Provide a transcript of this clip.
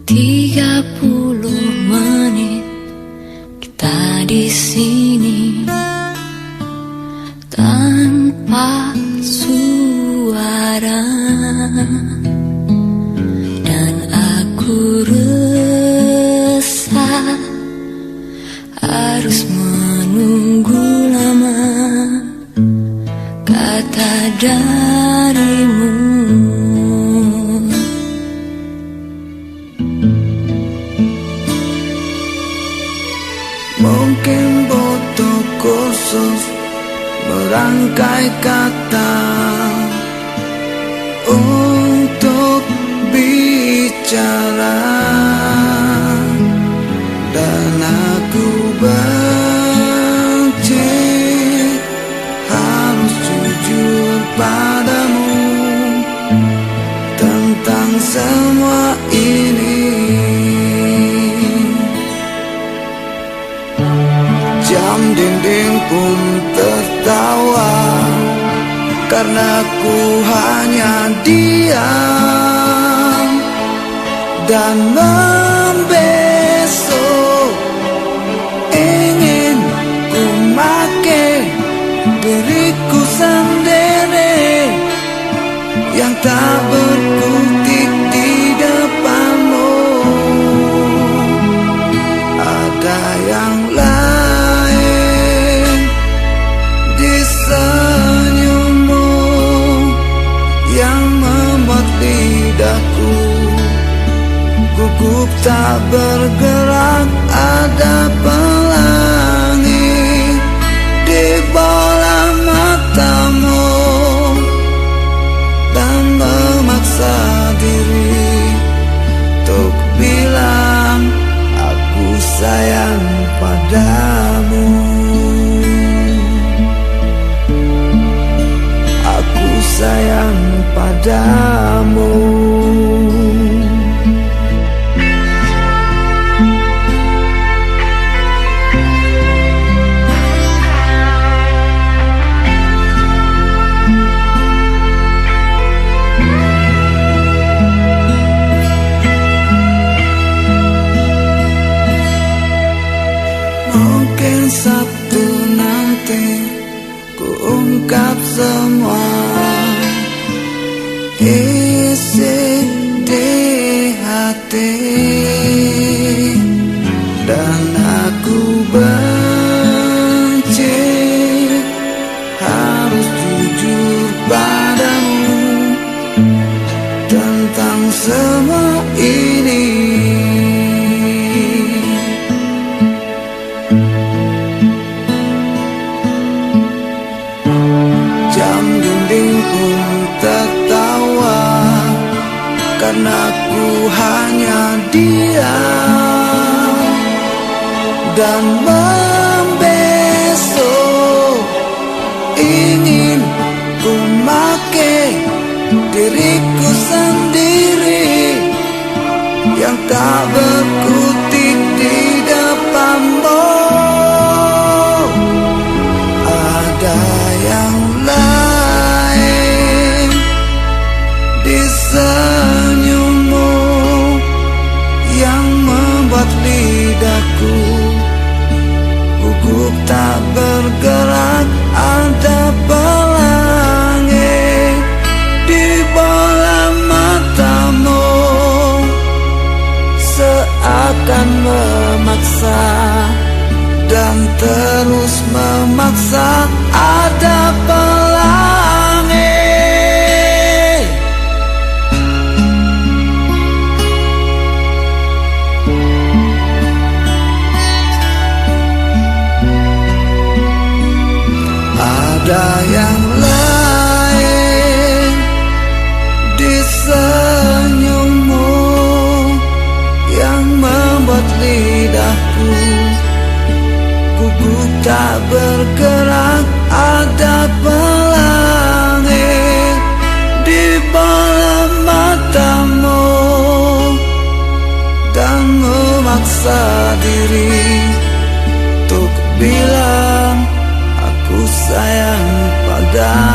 30 menit kita di sini tanpa suara, dan aku resah harus menunggu lama kata darimu. Mungkin butuh khusus merangkai kata untuk bicara, dan aku benci harus jujur padamu tentang semua ini. Jam dinding pun tertawa karena ku hanya diam dan membesok. Ingin ku make diriku sendiri yang tak berkutik di depanmu. Ada yang lain di senyummu yang membuat lidahku gugup tak bergerak. Ada pelangi di bola matamu dan memaksa diri untuk bilang aku sayang padamu. Aku sayang padamu. Mungkin Sabtu nanti ku ungkap semua isi di hati, dan aku benci harus jujur padamu tentang semua ini. Jam dinding pun tertawa karena ku hanya diam dan membesok. Ingin ku make diriku sendiri yang tak berkutik di depanmu. Ada yang lain di senyummu yang membuat lidahku gugup tak bergerak. Ada pelangi di bola matamu seakan memaksa dan terus memaksa. Ada pelangi ada yang lain di senyummu yang membuat lidahku gugup tak bergerak. Ada pelangi di bola matamu dan memaksa diri untuk bilang aku sayang padamu.